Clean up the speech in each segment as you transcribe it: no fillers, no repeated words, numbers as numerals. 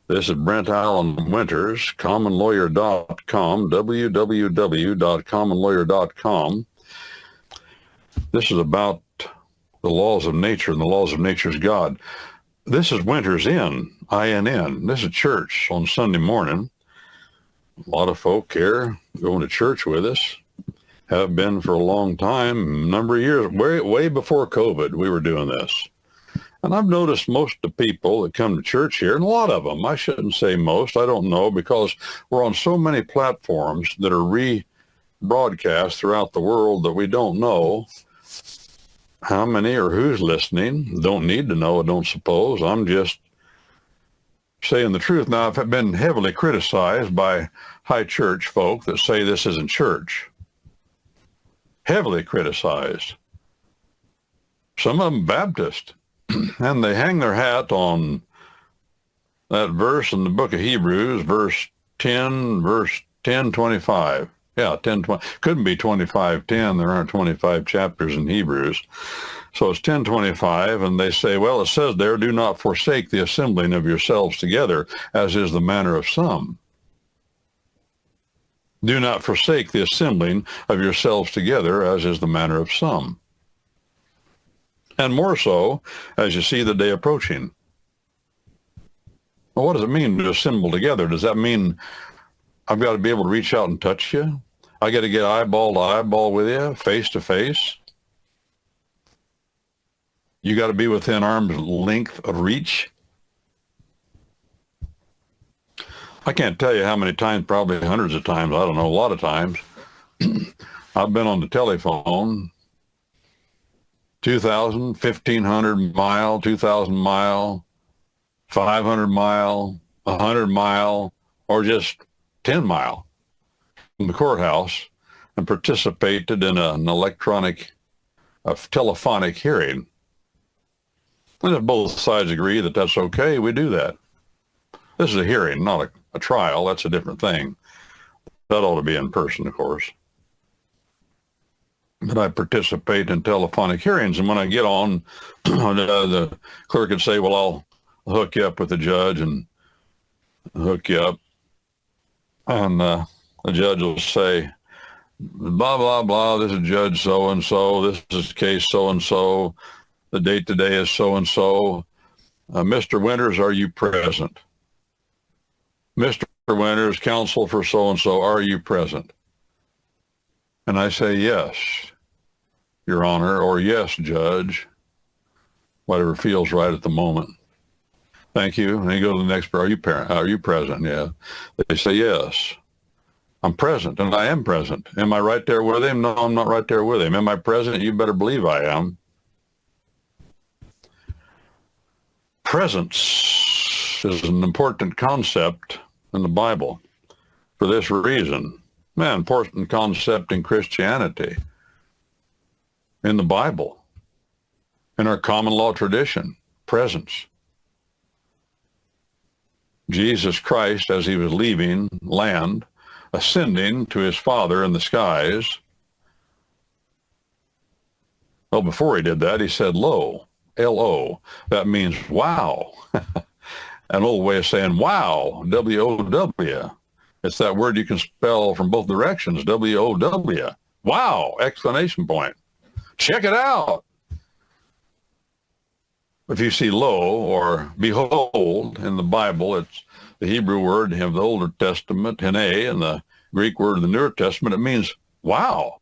This is Brent Allen Winters, commonlawyer.com, www.commonlawyer.com. This is about the laws of nature and the laws of nature's God. This is Winters Inn, I-N-N. This is church on Sunday morning. A lot of folk here going to church with us. Have been for a long time, a number of years, way before COVID, we were doing this. And I've noticed most of the people that come to church here, and a lot of them, I shouldn't say most, I don't know, because we're on so many platforms that are rebroadcast throughout the world that we don't know how many or who's listening. Don't need to know, I don't suppose. I'm just saying the truth. Now, I've been heavily criticized by high church folk that say this isn't church. Heavily criticized. Some of them Baptist. And they hang their hat on that verse in the book of Hebrews, verse 10:25. Yeah, 10:20. Couldn't be 25:10. There aren't 25 chapters in Hebrews. So it's 10:25, and they say, well, it says there, do not forsake the assembling of yourselves together, as is the manner of some. Do not forsake the assembling of yourselves together, as is the manner of some. And more so as you see the day approaching. Well, what does it mean to assemble together? Does that mean I've got to be able to reach out and touch you? I got to get eyeball to eyeball with you, face to face? You got to be within arm's length of reach? I can't tell you how many times, probably hundreds of times, I don't know, a lot of times, I've been on the telephone, 2,000, 1,500 mile, 2,000 mile, 500 mile, 100 mile, or just 10 mile from the courthouse and participated in an telephonic hearing. And if both sides agree that that's okay, we do that. This is a hearing, not a trial. That's a different thing. That ought to be in person, of course. But I participate in telephonic hearings, and when I get on, the clerk would say, well, I'll hook you up with the judge and hook you up. And the judge will say, blah, blah, blah, this is Judge so-and-so, this is case so-and-so, the date today is so-and-so. Mr. Winters, are you present? Mr. Winters, counsel for so-and-so, are you present? And I say, yes, Your Honor, or yes, Judge, whatever feels right at the moment. Thank you. And you go to the next, are you present? Yeah. They say, yes, I'm present, and I am present. Am I right there with him? No, I'm not right there with him. Am I present? You better believe I am. Presence is an important concept in the Bible for this reason. Important concept in Christianity, in the Bible, in our common law tradition, presence. Jesus Christ, as he was leaving land, ascending to his Father in the skies, well, before he did that, he said, lo, L-O. That means wow. An old way of saying wow, W-O-W. It's that word you can spell from both directions, W-O-W. Wow, exclamation point. Check it out. If you see lo or behold in the Bible, it's the Hebrew word of the Older Testament, hene, and the Greek word of the Newer Testament. It means wow.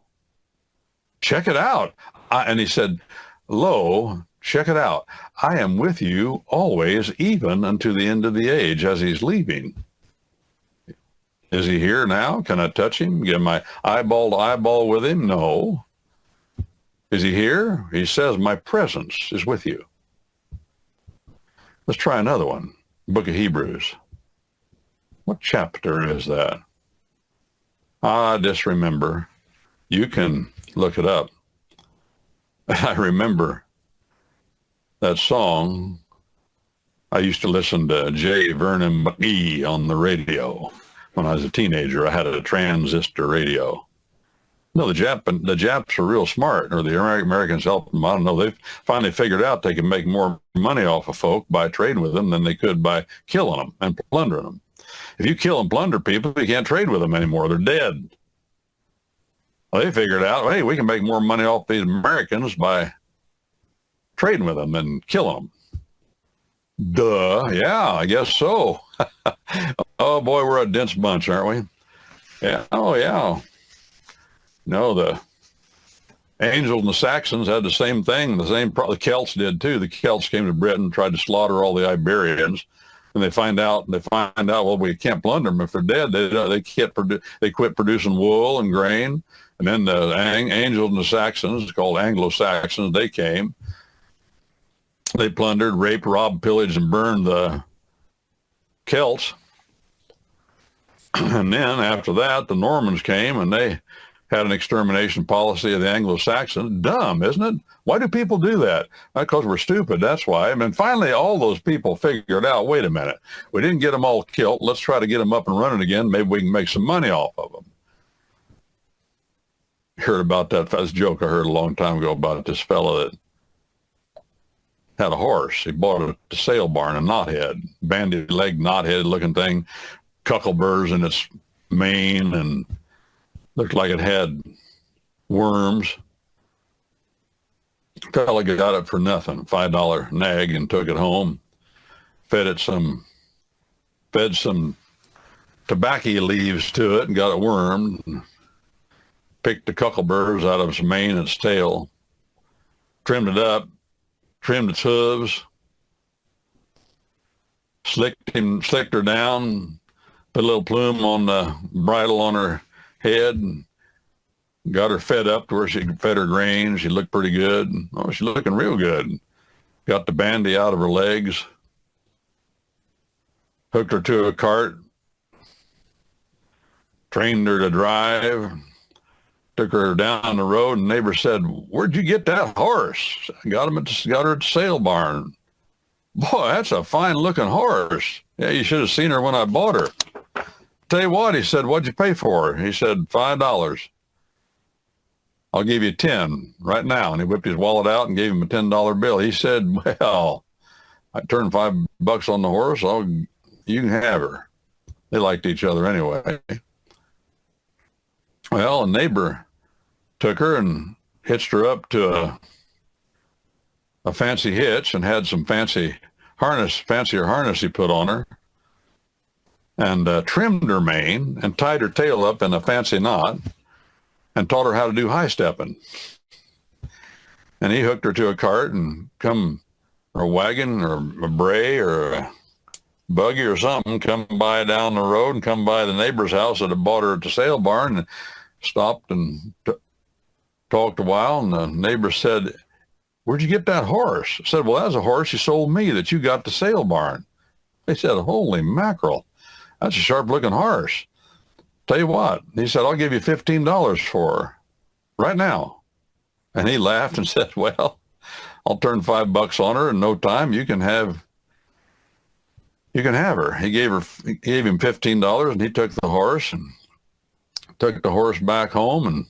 Check it out. And he said, lo, check it out. I am with you always, even unto the end of the age, as he's leaving. Is he here now? Can I touch him? Get my eyeball to eyeball with him? No. Is he here? He says, my presence is with you. Let's try another one. Book of Hebrews. What chapter is that? I just remember. You can look it up. I remember that song. I used to listen to J. Vernon McGee on the radio. When I was a teenager, I had a transistor radio. No, the Japs are real smart, or the Americans helped them. I don't know. They've finally figured out they can make more money off of folk by trading with them than they could by killing them and plundering them. If you kill and plunder people, you can't trade with them anymore. They're dead. Well, they figured out, hey, we can make more money off these Americans by trading with them than killing them. Duh. Yeah, I guess so. Oh, boy, we're a dense bunch, aren't we? Yeah. Oh, yeah. No, the Angels and the Saxons had the same thing. The Celts did too. The Celts came to Britain, tried to slaughter all the Iberians, and they find out. Well, we can't plunder them if they're dead. They quit producing wool and grain. And then the Angels and the Saxons, called Anglo-Saxons, they came. They plundered, raped, robbed, pillaged, and burned the Celts. And then after that, the Normans came, and they had an extermination policy of the Anglo-Saxons. Dumb, isn't it? Why do people do that? Because we're stupid, that's why. I mean, finally, all those people figured out, wait a minute, we didn't get them all killed. Let's try to get them up and running again. Maybe we can make some money off of them. Heard about that joke I heard a long time ago about this fellow that had a horse. He bought a sale barn, a knothead, bandy-legged, knothead looking thing, cuckleburs in its mane, and looked like it had worms. Fella got it for nothing, $5 nag, and took it home. Fed some tobacco leaves to it and got it wormed. Picked the cuckleburs out of its mane and its tail, trimmed it up, trimmed its hooves, slicked her down, put a little plume on the bridle on her head, and got her fed up to where she fed her grain. She looked pretty good. Oh, she's looking real good. Got the bandy out of her legs, hooked her to a cart, trained her to drive, took her down the road, and neighbor said, "Where'd you get that horse?" Got her at the sale barn. Boy, that's a fine looking horse. Yeah, you should have seen her when I bought her. Tell you what, he said, "What'd you pay for her?" He said, $5. I'll give you 10 right now. And he whipped his wallet out and gave him a $10 bill. He said, "Well, I turned $5 on the horse. You can have her." They liked each other anyway. Well, a neighbor took her and hitched her up to a fancy hitch and had some fancier harness he put on her, and trimmed her mane and tied her tail up in a fancy knot and taught her how to do high stepping. And he hooked her to a cart and or a wagon or a bray or a buggy or something, come by down the road and come by the neighbor's house that had bought her at the sale barn, and stopped and talked a while. And the neighbor said, "Where'd you get that horse?" I said, "Well, that's a horse you sold me that you got the sale barn." They said, "Holy mackerel, that's a sharp looking horse. Tell you what," he said, "I'll give you $15 for her right now." And he laughed and said, "Well, I'll turn $5 on her in no time. You can have her." He gave him $15, and he took the horse back home, and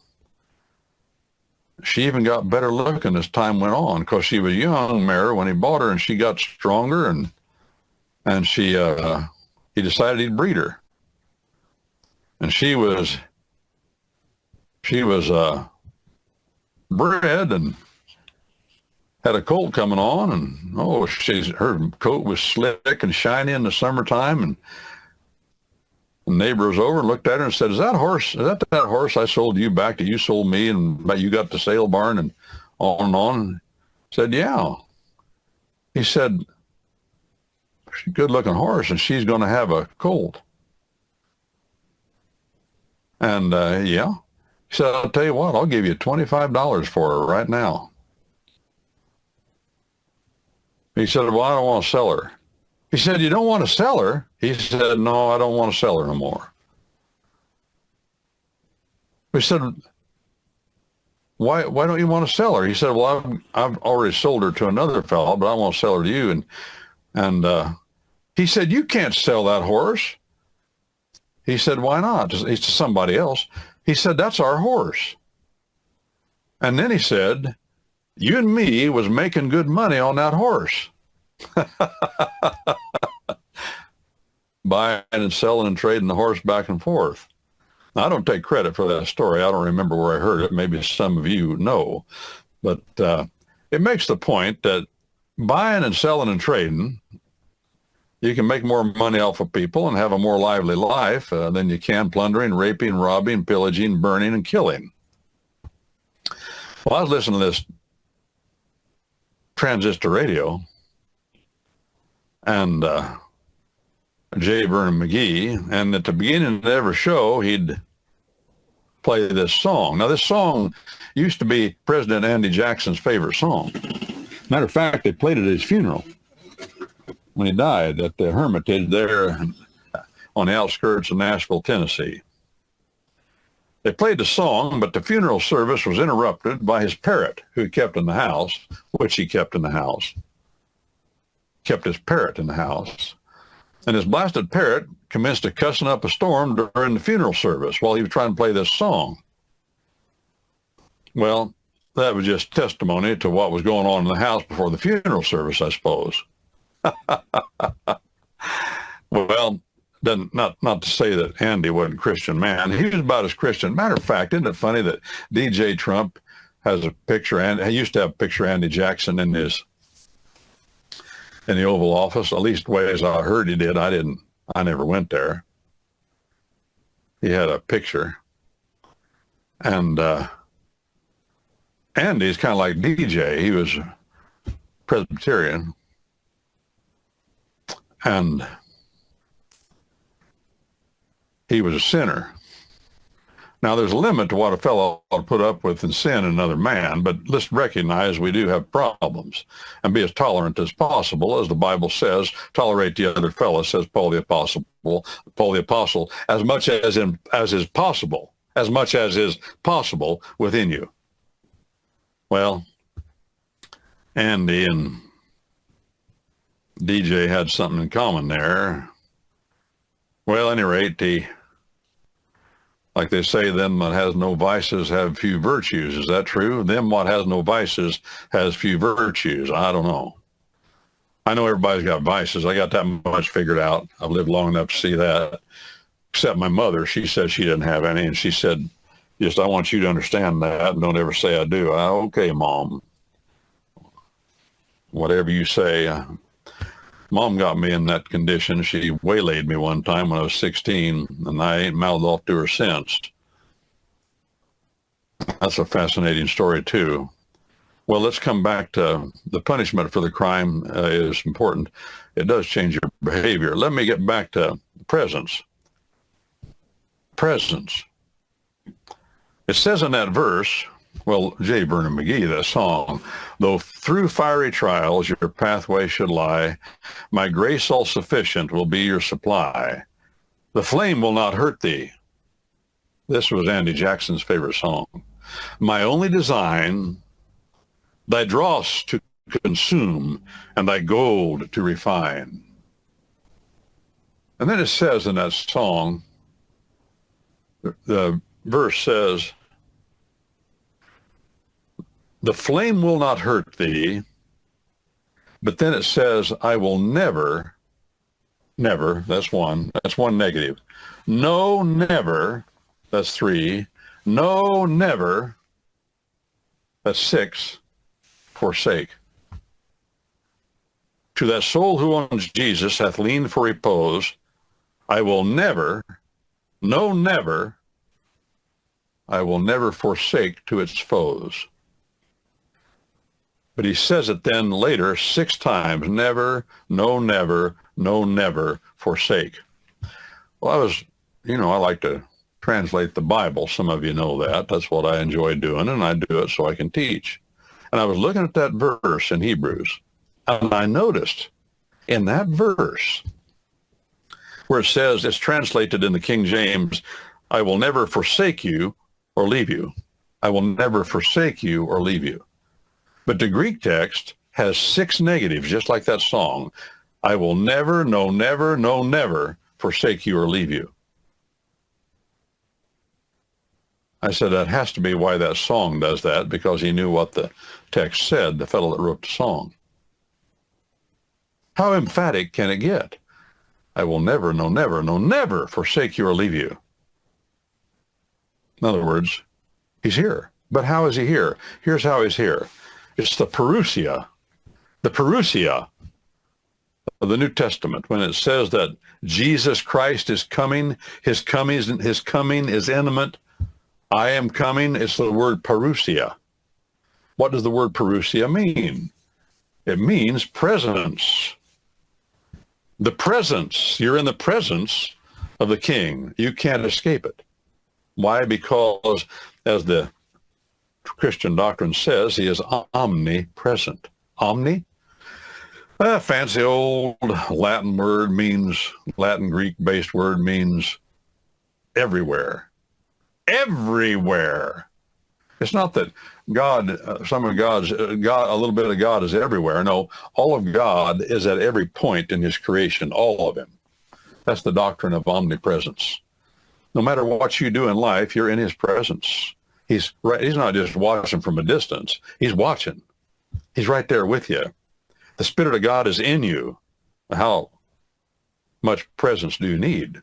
she even got better looking as time went on, because she was a young mare when he bought her, and she got stronger, and he decided he'd breed her. And she was bred and had a colt coming on, and her coat was slick and shiny in the summertime, and the neighbor was over and looked at her and said, Is that horse I sold you back that you sold me and you got the sale barn?" And on and on. Said, "Yeah." He said, "She's a good looking horse, and she's going to have a colt." And yeah. He said, "I'll tell you what, I'll give you $25 for her right now." He said, "Well, I don't want to sell her." He said, "You don't want to sell her?" He said, "No, I don't want to sell her no more." He said, why don't you want to sell her?" He said, "Well, I've already sold her to another fellow, but I want to sell her to you." And he said, "You can't sell that horse." He said, "Why not?" It's to somebody else. He said, "That's our horse." And then he said, you and me was making good money on that horse. Buying and selling and trading the horse back and forth. Now, I don't take credit for that story. I don't remember where I heard it. Maybe some of you know. But it makes the point that buying and selling and trading, you can make more money off of people and have a more lively life than you can plundering, raping, robbing, pillaging, burning, and killing. Well, I was listening to this transistor radio, and J. Vernon McGee, and at the beginning of every show, he'd play this song. Now, this song used to be President Andy Jackson's favorite song. Matter of fact, they played it at his funeral when he died at the Hermitage there on the outskirts of Nashville, Tennessee. They played the song, but the funeral service was interrupted by his parrot, who he kept in the house, which he kept in the house. Kept his parrot in the house. And his blasted parrot commenced to cussing up a storm during the funeral service while he was trying to play this song. Well, that was just testimony to what was going on in the house before the funeral service, I suppose. Well, not to say that Andy wasn't a Christian man. He was about as Christian. Matter of fact, isn't it funny that DJ Trump has a picture, and he used to have a picture of Andy Jackson in the Oval Office, at least the way as I heard he did. I never went there. He had a picture. And Andy's kind of like DJ. He was Presbyterian. And he was a sinner. Now, there's a limit to what a fellow ought to put up with in sin in another man, but let's recognize we do have problems and be as tolerant as possible. As the Bible says, tolerate the other fellow, says Paul the Apostle, as much as is possible within you. Well, Andy and DJ had something in common there. Well, at any rate, like they say, them that has no vices have few virtues. Is that true? Them what has no vices has few virtues. I don't know. I know everybody's got vices. I got that much figured out. I've lived long enough to see that. Except my mother, she said she didn't have any, and she said, just, I want you to understand that, and don't ever say I do. Okay, Mom. Whatever you say. Mom got me in that condition. She waylaid me one time when I was 16, and I ain't mouthed off to her since. That's a fascinating story, too. Well, let's come back to the punishment for the crime is important. It does change your behavior. Let me get back to presence. Presence. It says in that verse, well, J. Vernon McGee, that song, though through fiery trials your pathway should lie, my grace all sufficient will be your supply. The flame will not hurt thee. This was Andy Jackson's favorite song. My only design, thy dross to consume and thy gold to refine. And then it says in that song, the verse says, the flame will not hurt thee, but then it says, I will never, that's one negative. No, never, that's 3. No, never, that's 6, forsake. To that soul who owns Jesus hath leaned for repose, I will never, no, never, I will never forsake to its foes. But he says it then later 6 times, never, no, never forsake. Well, I like to translate the Bible. Some of you know that. That's what I enjoy doing, and I do it so I can teach. And I was looking at that verse in Hebrews, and I noticed in that verse where it says, it's translated in the King James, I will never forsake you or leave you. I will never forsake you or leave you. But the Greek text has 6 negatives, just like that song. I will never, no, never forsake you or leave you. I said, that has to be why that song does that, because he knew what the text said, the fellow that wrote the song. How emphatic can it get? I will never, no, never, no, never forsake you or leave you. In other words, he's here. But how is he here? Here's how he's here. It's the parousia of the New Testament, when it says that Jesus Christ is coming, his coming is imminent. I am coming. It's the word parousia. What does the word parousia mean? It means presence. The presence. You're in the presence of the King. You can't escape it. Why? Because, as the Christian doctrine says, he is omnipresent. Omni? A fancy old Latin word means, Latin Greek-based word means everywhere. Everywhere. It's not that God, a little bit of God is everywhere. No, all of God is at every point in his creation, all of him. That's the doctrine of omnipresence. No matter what you do in life, you're in his presence. He's not just watching from a distance. He's watching. He's right there with you. The Spirit of God is in you. How much presence do you need?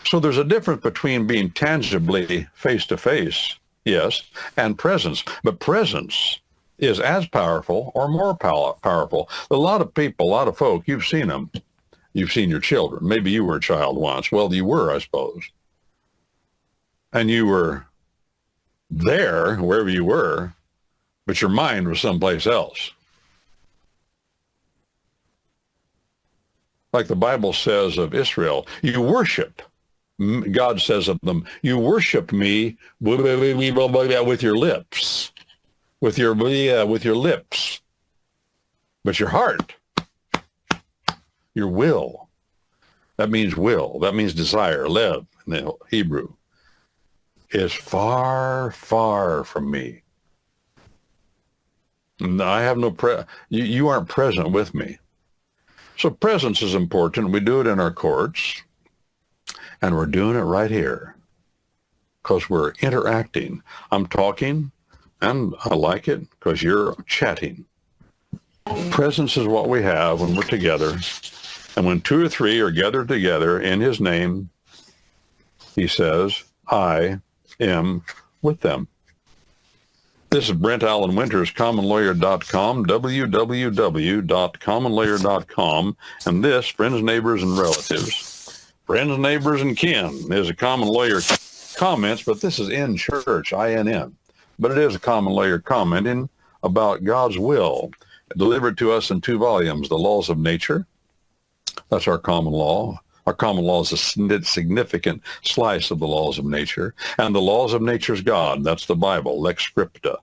So there's a difference between being tangibly face-to-face, yes, and presence. But presence is as powerful or more powerful. A lot of people, a lot of folk, you've seen them. You've seen your children. Maybe you were a child once. Well, you were, I suppose. And you were there, wherever you were, but your mind was someplace else. Like the Bible says of Israel, you worship. God says of them, you worship me with your lips, with your lips, but your heart, your will, that means desire, lev in the Hebrew, is far, far from me. And I have no you aren't present with me. So presence is important. We do it in our courts, and we're doing it right here because we're interacting. I'm talking, and I like it because you're chatting. Presence is what we have when we're together, and when two or three are gathered together in his name, he says, I am with them. This is Brent Allen Winters, commonlawyer.com, www.commonlawyer.com, and this, friends, neighbors, and relatives. Friends, neighbors, and kin is a Common Lawyer comments, but this is in church, INN. But it is a Common Lawyer commenting about God's will, delivered to us in 2 volumes, The Laws of Nature. That's our common law. Our common law is a significant slice of the laws of nature. And the laws of nature's God, that's the Bible, Lex Scripta.